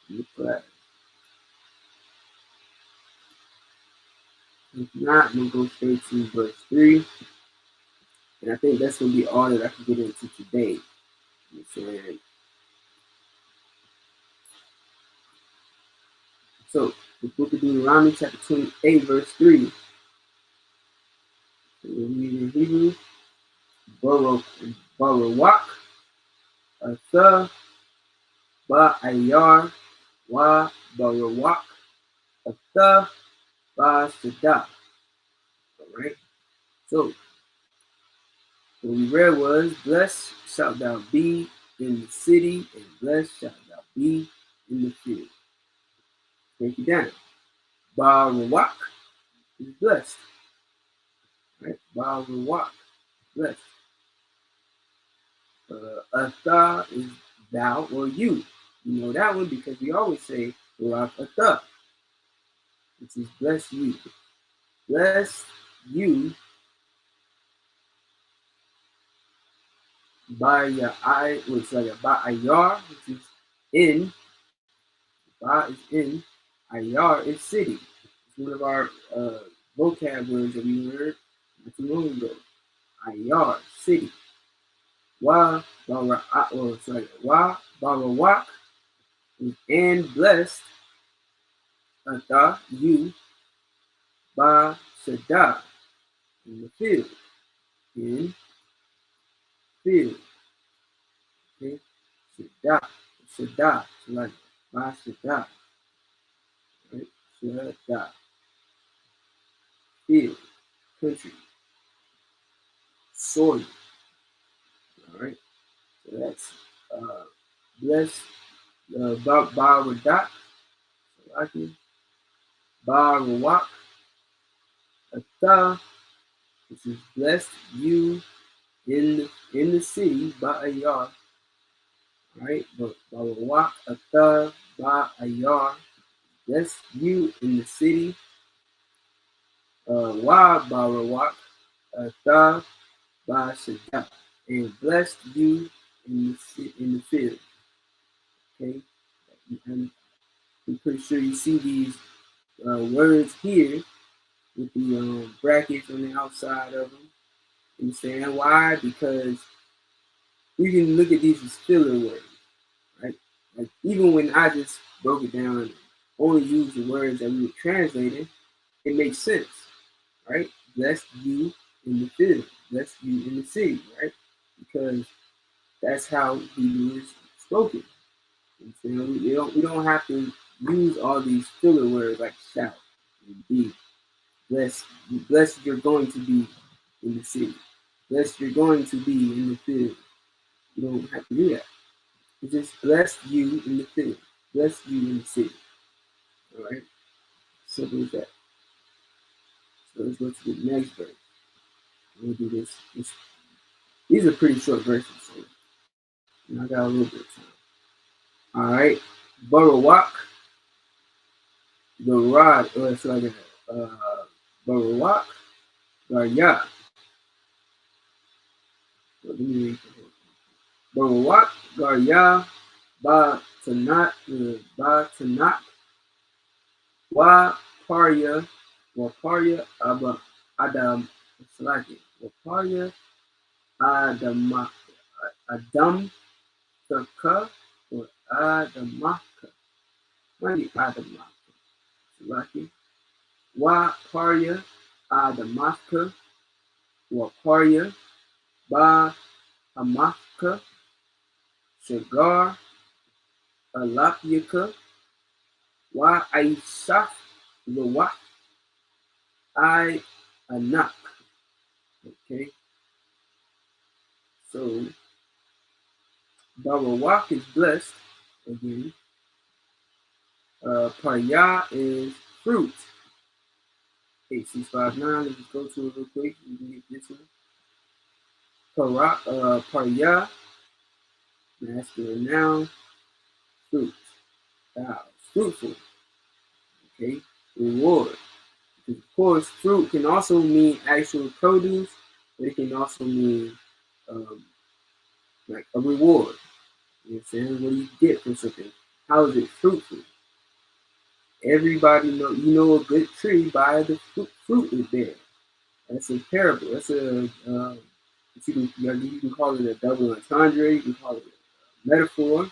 [SPEAKER 5] In the class? If not, we'll go straight to verse 3. And I think that's going to be all that I can get into today. So, the book of Deuteronomy, chapter 28, verse 3. We'll read in Hebrew. Barawak, Asa, Ba'ayar, Wa, Barawak, Asa, Ba'asada. Alright? So, what we read was, blessed shalt thou be in the city, and blessed shalt thou be in the field. Break it down. Barawak is blessed. Right? Barawak, blessed. Atha is thou or you. You know that one because we always say Barak Atha. which is bless you. Bless you by your eye, which is like a ayar, which is in. Ba is in. Ayar is city. It's one of our vocab words that we heard not too long ago. Ayar, city. Wa barawak and blessed. Ata you ba sada in the field. In field. Okay. Sada. So like ba sada. Right? Sada. Field. Country. Soil. Alright. So that's blessed Bawadak. So Barawak. Ata, which is blessed you in the city, Ba'ayar. Right? But Barawak Ata Ba'ayar. Bless you in the city. Wa Barawak Ata Ba'ashada. And blessed you in the field. Okay? And I'm pretty sure you see these words here with the brackets on the outside of them. You understand why? Because we can look at these as filler words, right? Like even when I just broke it down and only used the words that we were translating, it makes sense, right? Bless you in the field, bless you in the city, right? Because that's how Hebrew is spoken. You know, we don't have to use all these filler words like shout and be. Blessed you're going to be in the city. Blessed you're going to be in the field. You don't have to do that. It just bless you in the field. Bless you in the city. All right? Simple as that. So let's go to the next verse. We'll do this. These are pretty short verses, so I got a little bit of time. All right. Barawak. The rod, or it's like a Barawak. Garya. So let me read the whole thing. Barawak. Garya. Ba Tanat. Wa Parya. Wa Parya Adam Salaki. Wa Parya Adam Taka or Adamaka. Maybe Adamaka. Salaki. Wa Parya Adamaka. Wa Parya Ba Amaka. Shagar Alapyaka. Wa Aishaf Lawa I Anak. Okay. So Barawak is blessed again. Parya is fruit. 8659. Let's just go to it real quick. You can get this one. Parya, masculine noun, fruit. Fruitful. Okay. Reward. Because of course, fruit can also mean actual produce, but it can also mean like a reward. You know what I'm saying? What do you get from something? How is it fruitful? Everybody know, you know a good tree by the fruit is there. That's a parable. That's a you can call it a double entendre. You can call it a metaphor.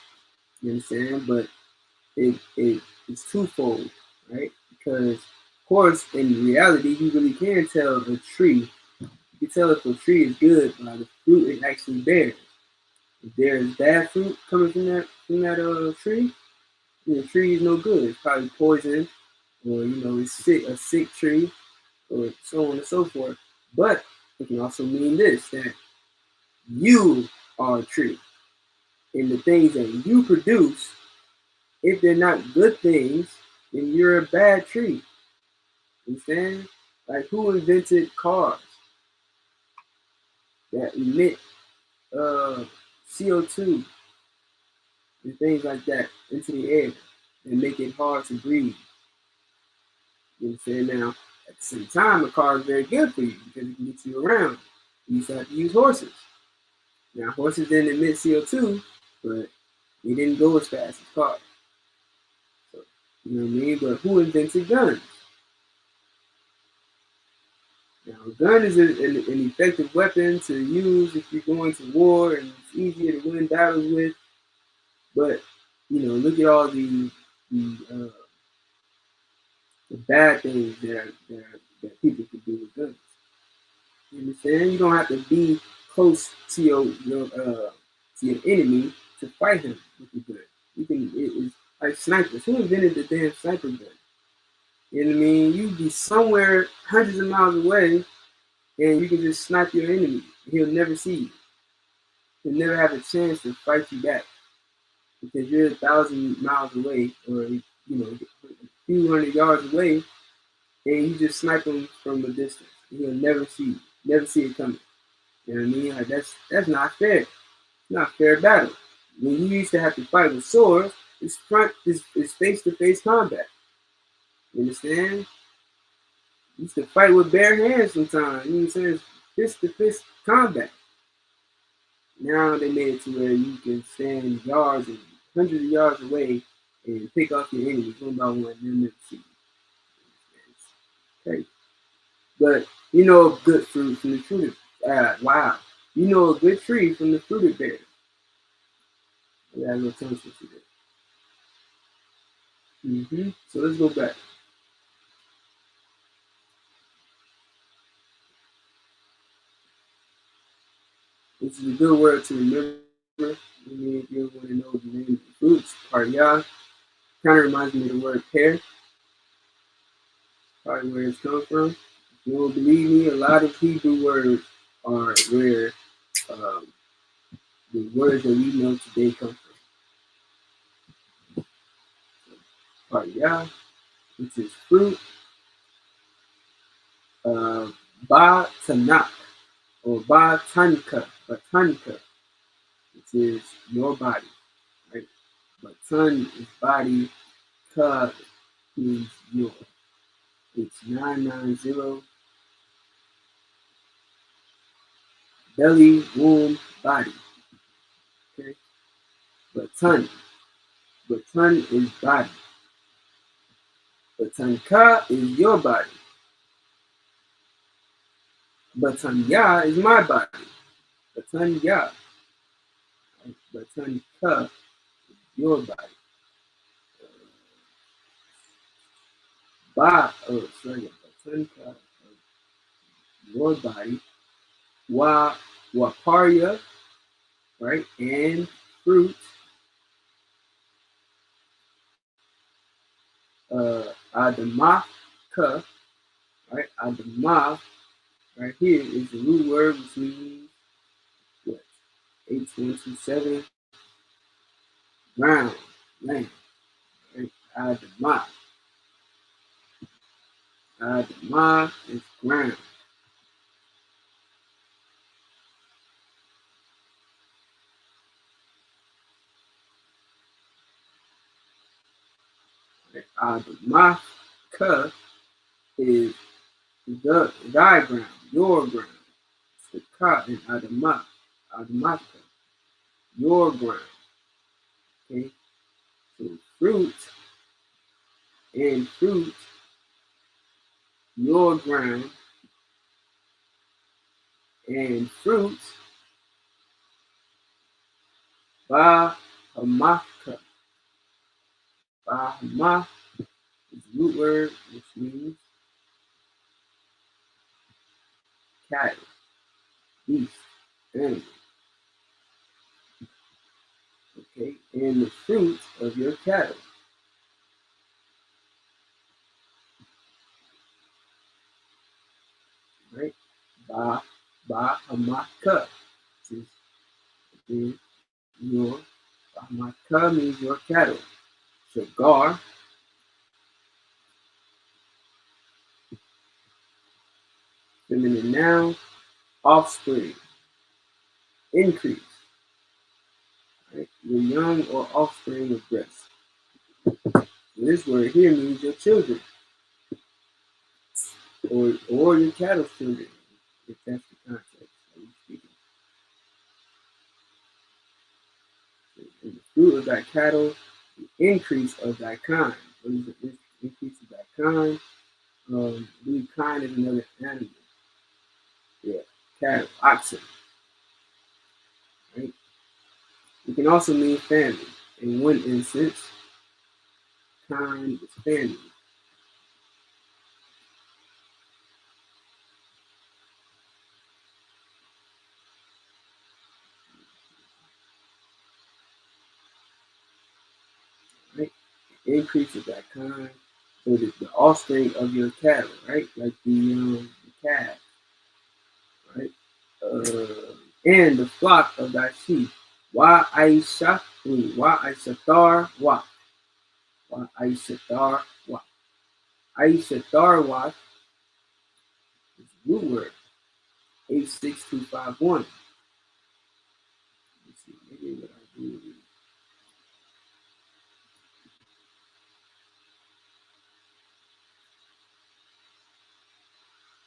[SPEAKER 5] You understand? But it's twofold, right? Because of course, in reality, you really can tell a tree. You can tell if a tree is good by the fruit it actually bears. If there's bad fruit coming from that tree, the tree is no good. It's probably poison, or it's sick, a sick tree, or so on and so forth. But it can also mean this, that you are a tree, and the things that you produce, if they're not good things, then you're a bad tree. You understand? Like, who invented cars that emit CO2 and things like that into the air and make it hard to breathe? You know what I'm saying? Now, at the same time, a car is very good for you because it can get you around. You used to have to use horses. Now, horses didn't emit CO2, but they didn't go as fast as cars. So, you know what I mean? But who invented guns? Now, a gun is an effective weapon to use if you're going to war, and it's easier to win battles with. But, you know, look at all the bad things that people can do with guns. You understand? You don't have to be close to your enemy to fight him with the gun. You can. It's like snipers. Who invented the damn sniper gun? You know what I mean? You'd be somewhere hundreds of miles away, and you can just snipe your enemy. He'll never see you. He'll never have a chance to fight you back because you're 1,000 miles away, or you know, a few hundred yards away, and you just snipe him from a distance. He'll never see you. Never see it coming. You know what I mean? Like that's not fair. It's not fair battle. When you used to have to fight with swords, it's face-to-face combat. You understand? You used to fight with bare hands sometimes. You know what I'm saying? It's fist-to-fist combat. Now they made it to where you can stand yards and hundreds of yards away and pick off your enemies one by one. They'll never see you. Okay. But you know a good fruit from the fruited. Wow. You know a good tree from the fruited berries. I got a little tongue twister there. So let's go back. This is a good word to remember. If you want to know the name of the fruits, parya. Kind of reminds me of the word pear. Probably where it's come from. If you don't believe me, a lot of Hebrew words are where the words that we know today come from. So, parya, which is fruit. Ba-tanak, or ba-tanka, which is your body, right? Batan is body, ka means your. It's 990, belly, womb, body, okay? Batan is body. Batanka is your body. Batanya is my body. Batanya. Batanka is your body. Batanka your body. Waparya, right? And fruit. Adamaka, right? Adamah, right here is the root word, which means what? 8127, ground, land, right? Adamah. Adamah is ground. Adamaka is the thy ground, your ground. It's the ka in Adamah. Adamaka, your ground. Okay? So fruit and fruit, your ground, and fruit, Bahamaka. Bahama is the root word, which means cattle, beast, animal. Okay, and the fruit of your cattle. Right? Bahamaka, which is your Bahamaka means your cattle. Shagar, feminine noun, offspring, increase. Right? Your young or offspring of breast. So this word here means your children. or your cattle children, if that's the context that we're speaking. And the fruit of thy cattle, the increase of thy kind. What is the increase of thy kind? I believe kind is another animal. Yeah, cattle, oxen. Right? It can also mean family. In one instance, kind is family. Right? Increase of that kind. So the offspring of your cattle, right? Like the calf, right? And the flock of thy sheep. Why Aisha? Why Aishatar? Why? Why Aishatar? Why? Aishatar? Why? It's a root word. 86251. Let's see. Maybe what I do.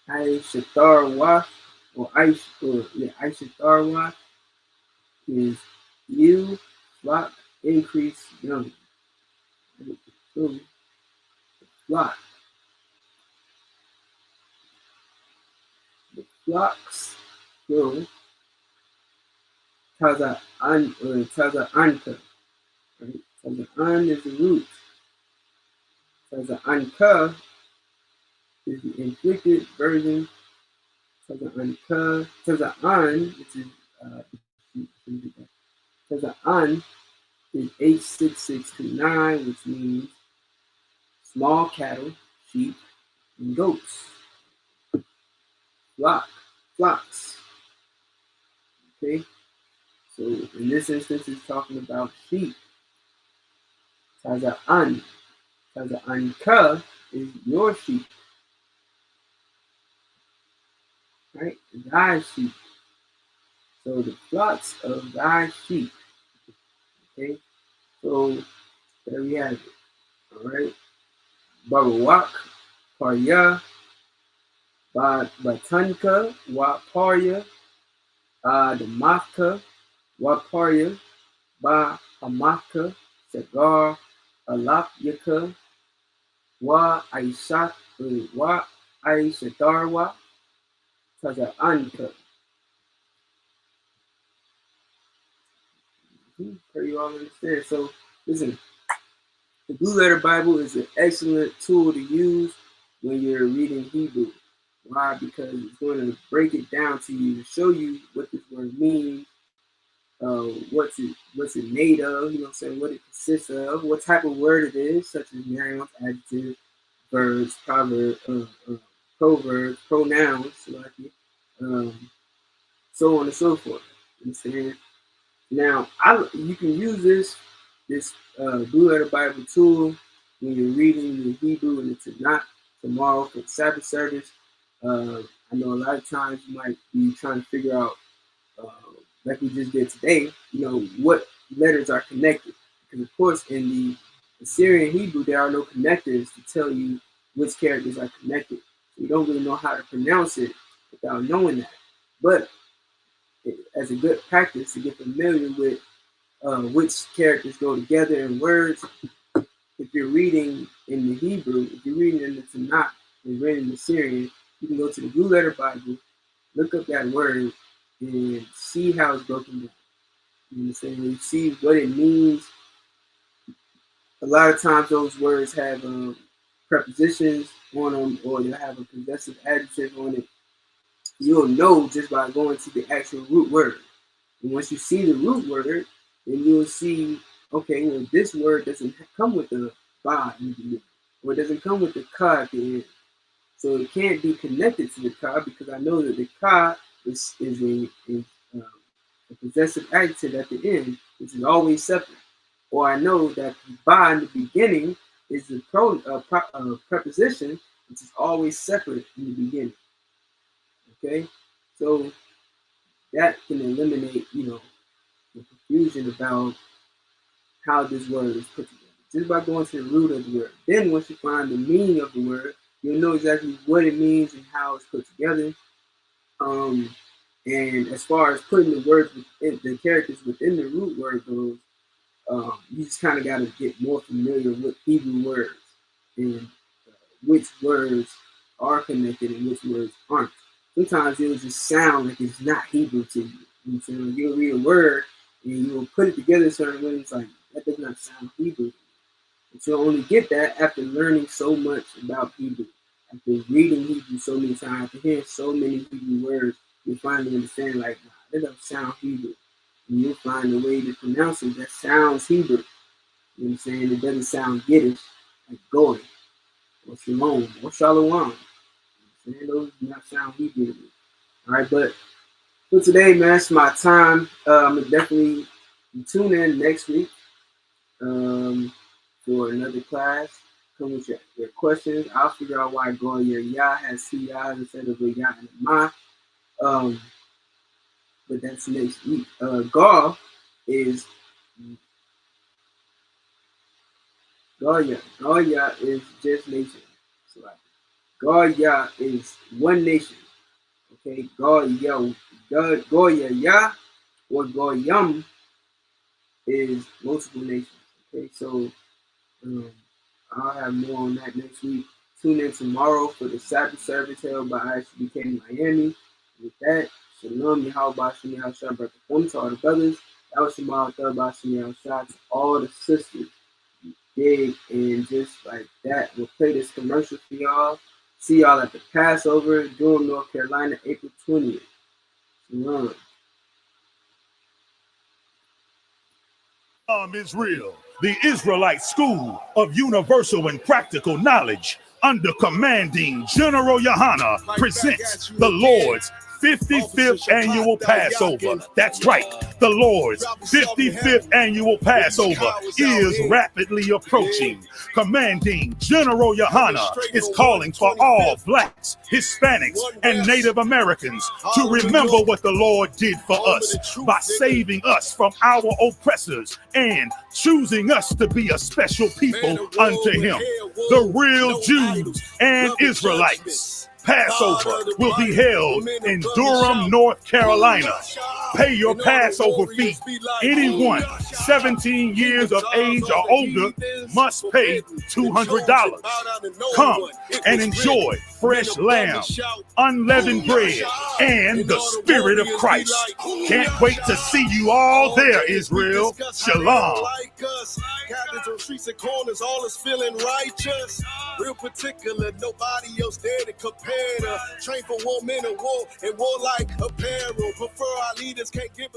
[SPEAKER 5] Aishatarwa or Aishatarwa is you, flock, increase, young. So, flock. The flocks go Taza Anka. Right? Taza An is the root. Taza Anka is the inflicted version. Taza Anka. Taza An, which is Taza An is 86629, which means small cattle, sheep, and goats. Flocks. Okay, so in this instance, it's talking about sheep. Taza'an ka is your sheep, right? Thy sheep. So the flocks of thy sheep. Okay, so there we have it. All right, Barawak, Parya, Batanka, Wa Parya, Adamaka, Wa Parya, Ba Amaka, Sagar, Alapyaka, Wa Aishatarwa, Taza'anka. Pray you all understand. So, listen, the Blue Letter Bible is an excellent tool to use when you're reading Hebrew. Why? Because it's going to break it down to you, to show you what this word means, what's it made of, you know what I'm saying, what it consists of, what type of word it is, such as nouns, adjectives, verbs, proverbs, pronouns, so on and so forth. You understand? Now, you can use this Blue Letter Bible tool when you're reading the Hebrew and the Tanakh tomorrow for the Sabbath service. I know a lot of times you might be trying to figure out, like we just did today, what letters are connected. Because of course, in the Assyrian Hebrew, there are no connectors to tell you which characters are connected. So you don't really know how to pronounce it without knowing that. But as a good practice to get familiar with which characters go together in words, if you're reading in the Hebrew, if you're reading in the Tanakh, and reading in the Syrian, you can go to the Blue Letter Bible, look up that word, and see how it's broken down. You understand? You see what it means. A lot of times those words have prepositions on them, or they'll have a possessive adjective on it. You'll know just by going to the actual root word. And once you see the root word, then you'll see, okay, well, this word doesn't come with the ba in the beginning, or it doesn't come with the ka at the end. So it can't be connected to the ka, because I know that the ka is a possessive adjective at the end, which is always separate. Or I know that the ba in the beginning is the preposition, which is always separate in the beginning. Okay, so that can eliminate, the confusion about how this word is put together, just by going to the root of the word. Then once you find the meaning of the word, you'll know exactly what it means and how it's put together. And as far as putting the words within the characters within the root word goes, you just kind of got to get more familiar with Hebrew words and which words are connected and which words aren't. Sometimes it'll just sound like it's not Hebrew to you. You know what I'm saying? You'll read a word and you'll put it together a certain way. It's like, that does not sound Hebrew. But you'll only get that after learning so much about Hebrew. After reading Hebrew so many times, after hearing so many Hebrew words, you'll finally understand, like, nah, that doesn't sound Hebrew. And you'll find a way to pronounce it that sounds Hebrew. You know what I'm saying? It doesn't sound Yiddish, like Goy, or Shalom, or Shalom. You know what I'm saying? Those do not sound Hebrew to me. All right, but for today, man, it's my time. I'm going to definitely tune in next week for another class. Come with your questions. I'll figure out why Goya Yah has 2 Yahs instead of a Yah and a Ma. But that's next week. Goya is Goya. Goya is just nation. So like, Goya is one nation. Okay, Goya Yah or Goyam is multiple nations. Okay, so I'll have more on that next week. Tune in tomorrow for the Sabbath service held by Isupk in Miami. With that, Shalom, Yahweh, Shem Yahshua, B'Katham to all the brothers. That was Shema, Third by Shem Yahshua to all the sisters. Dig, and just like that, we'll play this commercial for y'all. See y'all at the Passover, Durham, North Carolina, April 20th. Shalom.
[SPEAKER 7] Israel, the Israelite School of Universal and Practical Knowledge, under commanding General Yohana, presents the Lord's 55th annual Passover. That's right, the Lord's 55th annual Passover is rapidly approaching. Commanding General Yohana is calling for all blacks, Hispanics, and Native Americans to remember what the Lord did for us by saving us from our oppressors and choosing us to be a special people unto him, the real Jews and Israelites. Passover will be held in Durham, North Carolina. Pay your Passover fee. Anyone 17 years of age or older must pay $200. Come and enjoy fresh lamb, unleavened bread, and the Spirit of Christ. Can't wait to see you all there, Israel. Shalom.
[SPEAKER 4] Captains on streets and corners, all is feeling righteous. Real particular, nobody else there to compare to. Train for war, men and war, and war like apparel. Prefer our leaders can't give